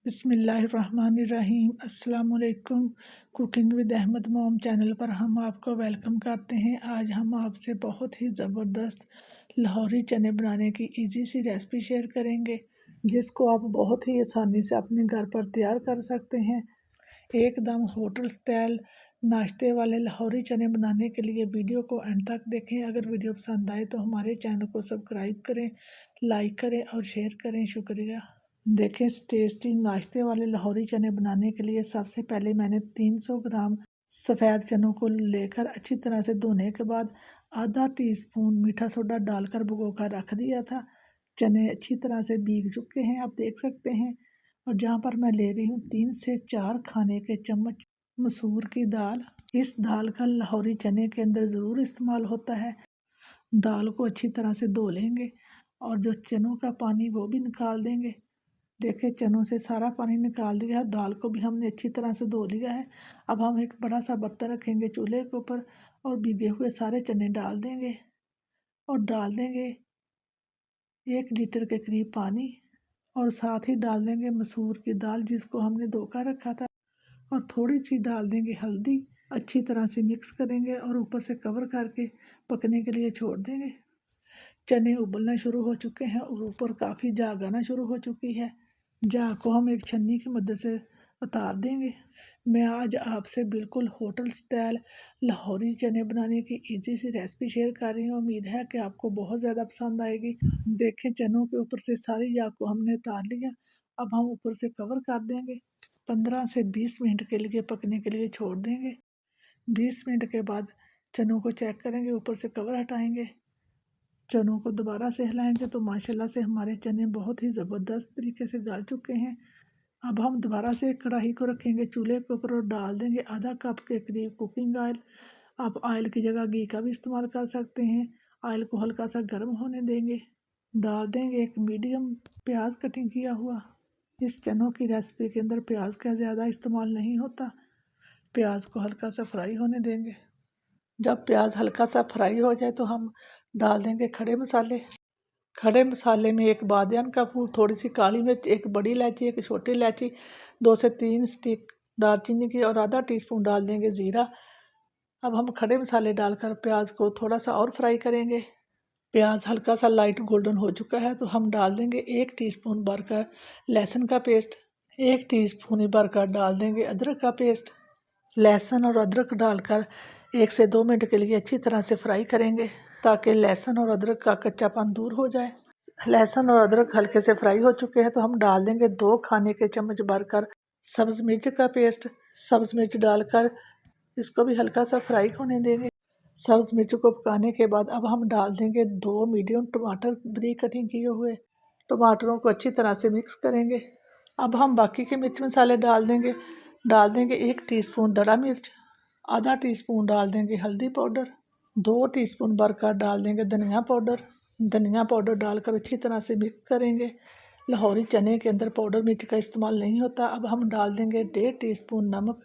बिस्मिल्लाहिर्रहमानिर्रहीम अस्सलाम वालेकुम। Cooking with Ahmed mom channel पर हम आपको वेलकम करते हैं। आज हम आपसे बहुत ही ज़बरदस्त लाहौरी चने बनाने की इजी सी रेसिपी शेयर करेंगे, जिसको आप बहुत ही आसानी से अपने घर पर तैयार कर सकते हैं। एकदम होटल स्टाइल नाश्ते वाले लाहौरी चने बनाने के लिए वीडियो को एंड तक देखें। अगर वीडियो पसंद आए तो हमारे चैनल को सब्सक्राइब करें, लाइक करें और शेयर करें। शुक्रिया। देखें, टेस्टी नाश्ते वाले लाहौरी चने बनाने के लिए सबसे पहले मैंने 300 ग्राम सफ़ेद चनों को लेकर अच्छी तरह से धोने के बाद आधा टीस्पून मीठा सोडा डालकर भिगो कर रख दिया था। चने अच्छी तरह से भीग चुके हैं, आप देख सकते हैं। और जहाँ पर मैं ले रही हूँ 3 से 4 खाने के चम्मच मसूर की दाल। इस दाल का लाहौरी चने के अंदर ज़रूर इस्तेमाल होता है। दाल को अच्छी तरह से धो लेंगे और जो चनों का पानी वो भी निकाल देंगे। देखिए, चनों से सारा पानी निकाल दिया है, दाल को भी हमने अच्छी तरह से धो लिया है। अब हम एक बड़ा सा बर्तन रखेंगे चूल्हे के ऊपर और भीगे हुए सारे चने डाल देंगे और डाल देंगे 1 लीटर के करीब पानी और साथ ही डाल देंगे मसूर की दाल जिसको हमने धो कर रखा था और थोड़ी सी डाल देंगे हल्दी। अच्छी तरह से मिक्स करेंगे और ऊपर से कवर करके पकने के लिए छोड़ देंगे। चने उबलना शुरू हो चुके हैं और ऊपर काफ़ी झाग आना शुरू हो चुकी है। झाग को हम एक छन्नी की मदद से उतार देंगे। मैं आज आपसे बिल्कुल होटल स्टाइल लाहौरी चने बनाने की इजी सी रेसिपी शेयर कर रही हूँ। उम्मीद है कि आपको बहुत ज़्यादा पसंद आएगी। देखें, चनों के ऊपर से सारी झाग को हमने उतार लिया। अब हम ऊपर से कवर कर देंगे। 15 से 20 मिनट के लिए पकने के लिए छोड़ देंगे। 20 मिनट के बाद चनों को चेक करेंगे, ऊपर से कवर हटाएंगे। चनों को दोबारा से हिलाएंगे तो माशाल्लाह से हमारे चने बहुत ही ज़बरदस्त तरीके से गल चुके हैं। अब हम दोबारा से कढ़ाई को रखेंगे चूल्हे के ऊपर और डाल देंगे आधा कप के करीब कुकिंग ऑयल। आप ऑयल की जगह घी का भी इस्तेमाल कर सकते हैं। ऑयल को हल्का सा गर्म होने देंगे। डाल देंगे एक मीडियम प्याज कटिंग किया हुआ। इस चनों की रेसिपी के अंदर प्याज का ज़्यादा इस्तेमाल नहीं होता। प्याज को हल्का सा फ्राई होने देंगे। जब प्याज हल्का सा फ्राई हो जाए तो हम डाल देंगे खड़े मसाले। खड़े मसाले में एक बादियान का फूल, थोड़ी सी काली मिर्च, एक बड़ी इलायची, एक छोटी इलायची, 2 से 3 स्टिक दालचीनी की और आधा टीस्पून डाल देंगे ज़ीरा। अब हम खड़े मसाले डालकर प्याज को थोड़ा सा और फ्राई करेंगे। प्याज हल्का सा लाइट गोल्डन हो चुका है तो हम डाल देंगे 1 टीस्पून भरकर लहसुन का पेस्ट। 1 टीस्पून ही भरकर डाल देंगे अदरक का पेस्ट। लहसुन और अदरक डालकर 1 से 2 मिनट के लिए अच्छी तरह से फ्राई करेंगे ताकि लहसुन और अदरक का कच्चापन दूर हो जाए। लहसुन और अदरक हल्के से फ्राई हो चुके हैं तो हम डाल देंगे 2 खाने के चम्मच भरकर सब्ज़ मिर्च का पेस्ट। सब्ज़ मिर्च डालकर इसको भी हल्का सा फ्राई होने देंगे। सब्ज़ मिर्च को पकाने के बाद अब हम डाल देंगे 2 मीडियम टमाटर बारीक कटिंग किए हुए। टमाटरों को अच्छी तरह से मिक्स करेंगे। अब हम बाकी के मिर्च मसाले डाल देंगे 1 टीस्पून दड़ा मिर्च, आधा टीस्पून डाल देंगे हल्दी पाउडर, 2 टीस्पून भरकर डाल देंगे धनिया पाउडर। धनिया पाउडर डालकर अच्छी तरह से मिक्स करेंगे। लाहौरी चने के अंदर पाउडर मिर्च का इस्तेमाल नहीं होता। अब हम डाल देंगे 1.5 टीस्पून नमक।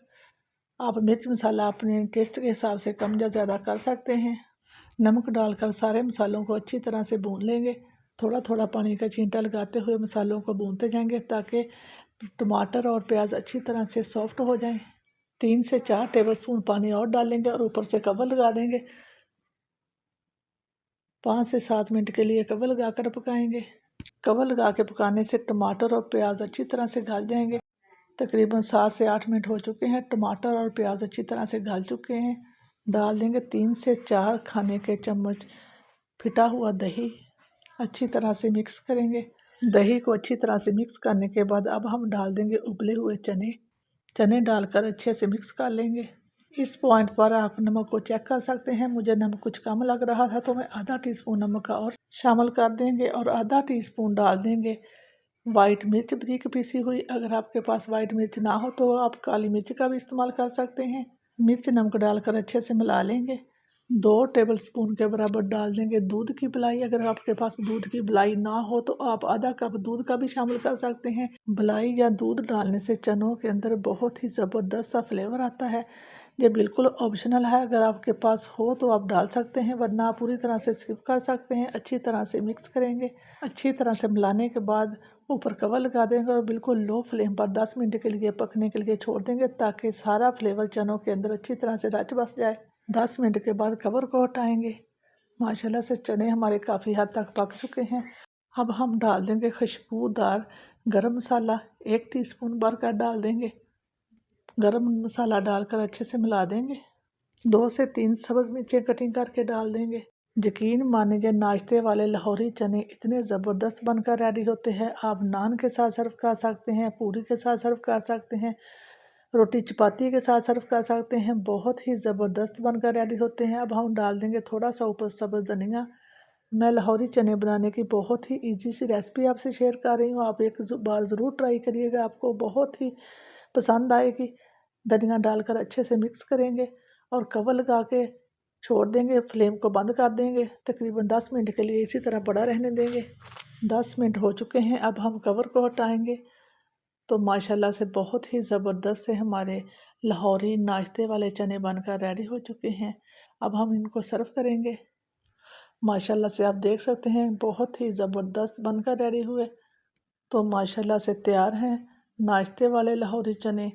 आप मिर्च मसाला अपने टेस्ट के हिसाब से कम या ज़्यादा कर सकते हैं। नमक डालकर सारे मसालों को अच्छी तरह से भून लेंगे। थोड़ा थोड़ा पानी का छींटा लगाते हुए मसालों को भूनते जाएंगे ताकि टमाटर और प्याज अच्छी तरह से सॉफ्ट हो जाएं। 3 से 4 टेबलस्पून पानी और डालेंगे और ऊपर से कवर लगा देंगे। 5 से 7 मिनट के लिए कवर लगा कर पकाएंगे। कवर लगा के पकाने से टमाटर और प्याज अच्छी तरह से गल जाएंगे। तकरीबन 7 से 8 मिनट हो चुके हैं। टमाटर और प्याज अच्छी तरह से गल चुके हैं। डाल देंगे 3 से 4 खाने के चम्मच फिटा हुआ दही। अच्छी तरह से मिक्स करेंगे। दही को अच्छी तरह से मिक्स करने के बाद अब हम डाल देंगे उबले हुए चने डालकर अच्छे से मिक्स कर लेंगे। इस पॉइंट पर आप नमक को चेक कर सकते हैं। मुझे नमक कुछ कम लग रहा था तो मैं आधा टीस्पून नमक का और शामिल कर देंगे और आधा टीस्पून डाल देंगे वाइट मिर्च बारीक पीसी हुई। अगर आपके पास वाइट मिर्च ना हो तो आप काली मिर्च का भी इस्तेमाल कर सकते हैं। मिर्च नमक डालकर अच्छे से मिला लेंगे। 2 टेबलस्पून के बराबर डाल देंगे दूध की मलाई। अगर आपके पास दूध की मलाई ना हो तो आप आधा कप दूध का भी शामिल कर सकते हैं। मलाई या दूध डालने से चनों के अंदर बहुत ही ज़बरदस्त सा फ्लेवर आता है। ये बिल्कुल ऑप्शनल है, अगर आपके पास हो तो आप डाल सकते हैं, वरना आप पूरी तरह से स्किप कर सकते हैं। अच्छी तरह से मिक्स करेंगे। अच्छी तरह से मिलाने के बाद ऊपर कवर लगा देंगे और बिल्कुल लो फ्लेम पर 10 मिनट के लिए पकने के लिए छोड़ देंगे, ताकि सारा फ्लेवर चनों के अंदर अच्छी तरह से रच बस जाए। 10 मिनट के बाद कवर को हटाएंगे। माशाल्लाह से चने हमारे काफ़ी हद तक पक चुके हैं। अब हम डाल देंगे खुशबूदार गरम मसाला, 1 टीस्पून भरकर डाल देंगे। गरम मसाला डालकर अच्छे से मिला देंगे। 2 से 3 सब्ज़ मिर्चें कटिंग करके डाल देंगे। यकीन मानिए, नाश्ते वाले लाहौरी चने इतने ज़बरदस्त बनकर रेडी होते हैं। आप नान के साथ सर्व कर सकते हैं, पूरी के साथ सर्व कर सकते हैं, रोटी चपाती के साथ सर्व कर सकते हैं। बहुत ही ज़बरदस्त बनकर रेडी होते हैं। अब हम डाल देंगे थोड़ा सा ऊपर सब्ज़ धनिया। मैं लाहौरी चने बनाने की बहुत ही ईजी सी रेसिपी आपसे शेयर कर रही हूँ। आप एक बार ज़रूर ट्राई करिएगा, आपको बहुत ही पसंद आएगी। धनिया डालकर अच्छे से मिक्स करेंगे और कवर लगा के छोड़ देंगे। फ्लेम को बंद कर देंगे। तकरीबन 10 मिनट के लिए इसी तरह पड़ा रहने देंगे। 10 मिनट हो चुके हैं। अब हम कवर को हटाएंगे तो माशाल्लाह से बहुत ही ज़बरदस्त से हमारे लाहौरी नाश्ते वाले चने बनकर रेडी हो चुके हैं। अब हम इनको सर्व करेंगे। माशाल्लाह से आप देख सकते हैं बहुत ही ज़बरदस्त बनकर रेडी हुए। तो माशाल्लाह से तैयार हैं नाश्ते वाले लाहौरी चने।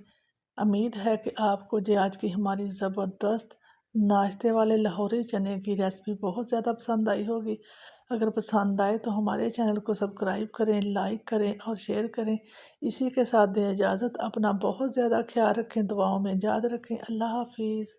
उम्मीद है कि आपको जो आज की हमारी ज़बरदस्त नाश्ते वाले लाहौरी चने की रेसिपी बहुत ज़्यादा पसंद आई होगी। अगर पसंद आए तो हमारे चैनल को सब्सक्राइब करें, लाइक करें और शेयर करें। इसी के साथ दें इजाज़त। अपना बहुत ज़्यादा ख्याल रखें, दुआओं में याद रखें। अल्लाह हाफिज़।